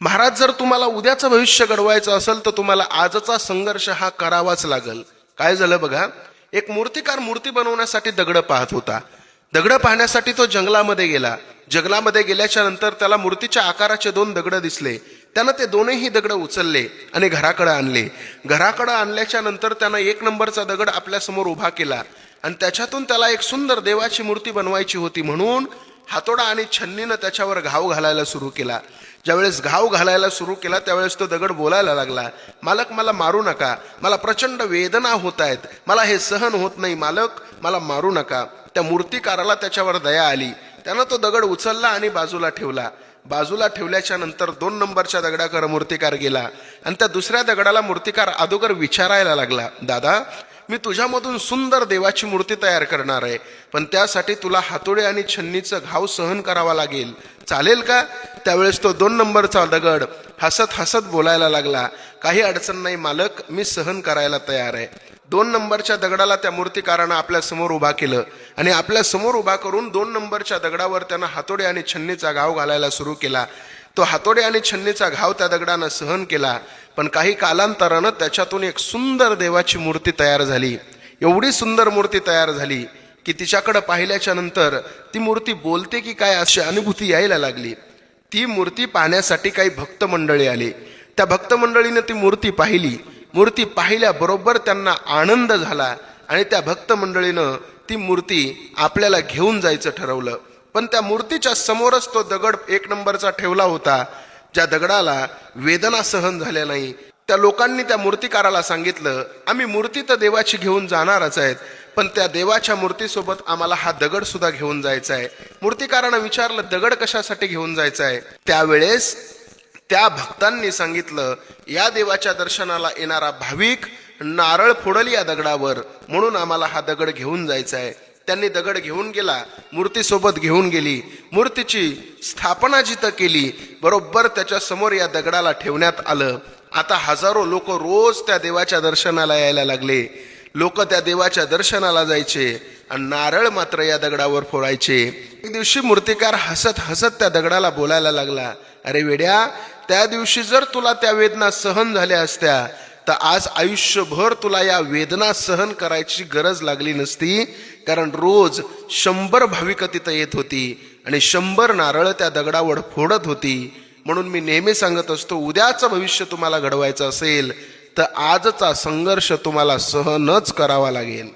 महाराज, जर तुम्हाला उद्याचं भविष्य घडवायचं असेल तर तुम्हाला आजचा संघर्ष हा करावाच लागल. काय झालं बघा, एक मूर्तिकार मूर्ती बनवण्यासाठी दगड पाहत होता. दगड पाहण्यासाठी तो जंगलामध्ये गेला. जंगलामध्ये गेल्याच्या नंतर त्याला मूर्तीच्या आकाराचे 2 दगड दिसले. त्यानं ते दोनही दगड उचलले आणि घराकडे आणले. घराकडे आणल्याच्या नंतर त्यानं 1 नंबरचा दगड आपल्या समोर उभा केला आणि त्याच्यातून त्याला एक सुंदर देवाची मूर्ती बनवायची होती. म्हणून हातोडा आणि छन्नीनं त्याच्यावर घाव घालायला सुरू केला. ज्यावेळेस घाव घालायला सुरू केला त्यावेळेस तो दगड बोलायला लागला, मालक मला मारू नका, मला प्रचंड वेदना होत आहेत, मला हे सहन होत नाही, मालक मला मारू नका. त्या मूर्तिकाराला त्याच्यावर दया आली. त्यानं तो दगड उचलला आणि बाजूला ठेवला. बाजूला ठेवल्याच्या नंतर 2 नंबरच्या दगडाकडे मूर्तिकार गेला आणि त्या दुसऱ्या दगडाला मूर्तिकार अगोदर विचारायला लागला, दादा, मी तुझ्यामधून सुंदर देवाची मूर्ती तयार करणार आहे, पण त्यासाठी तुला हातोडे आणि छन्नीचं घाव सहन करावा लागेल, चालेल का? त्यावेळेस तो 2 नंबरचा दगड हसत हसत बोलायला लागला, काही अडचण नाही मालक, मी सहन करायला तयार आहे. 2 नंबरच्या दगडाला त्या मूर्तिकारानं आपल्या समोर उभा केलं आणि आपल्या समोर उभा करून 2 नंबरच्या दगडावर त्यानं हातोडे आणि छन्नीचा घाव घालायला सुरू केला. तो हातोडे आणि छन्नीचा घाव त्या दगडानं सहन केला. पण काही कालांतरानं त्याच्यातून एक सुंदर देवाची मूर्ती तयार झाली. एवढी सुंदर मूर्ती तयार झाली की तिच्याकडे पाहिल्याच्या नंतर ती मूर्ती बोलते की काय अशी अनुभूती यायला लागली. ती मूर्ती पाहण्यासाठी काही भक्त मंडळी आले. त्या भक्त मंडळीने ती मूर्ती पाहिली. मूर्ती पाहिल्याबरोबर त्यांना आनंद झाला आणि त्या भक्त मंडळीनं ती मूर्ती आपल्याला घेऊन जायचं ठरवलं. पण त्या मूर्तीच्या समोरच तो दगड 1 नंबरचा ठेवला होता, ज्या दगडाला वेदना सहन झाल्या नाही. त्या लोकांनी त्या मूर्तिकाराला सांगितलं, आम्ही मूर्ती तर देवाची घेऊन जाणारच आहेत, पण त्या देवाच्या मूर्तीसोबत आम्हाला हा दगड सुद्धा घेऊन जायचा आहे. मूर्तिकारानं विचारलं, दगड कशासाठी घेऊन जायचा आहे? त्यावेळेस त्या भक्तांनी सांगितलं, या देवाच्या दर्शनाला येणारा भाविक नारळ फोडल या दगडावर, म्हणून आम्हाला हा दगड घेऊन जायचा आहे. त्यांनी दगड घेऊन गेला, मूर्तीसोबत घेऊन गेली. मूर्तीची स्थापना जिथं केली, बरोबर त्याच्या समोर या दगडाला ठेवण्यात आलं. आता हजारो लोक रोज त्या देवाच्या दर्शनाला यायला लागले. लोक त्या देवाच्या दर्शनाला जायचे आणि नारळ मात्र या दगडावर फोडायचे. एक दिवशी मूर्तिकार हसत हसत त्या दगडाला बोलायला लागला, अरे वेड्या, त्या दिवशी जर तुला त्या वेदना सहन झाल्या असत्या तर आज आयुष्यभर तुला या वेदना सहन करायची गरज लागली नसती. कारण रोज 100 भाविक तिथं येत होती आणि 100 नारळ त्या दगडावर फोडत होती. म्हणून मी नेहमी सांगत असतो, उद्याचं भविष्य तुम्हाला घडवायचं असेल तर आजचा संघर्ष तुम्हाला सहनच करावा लागेल.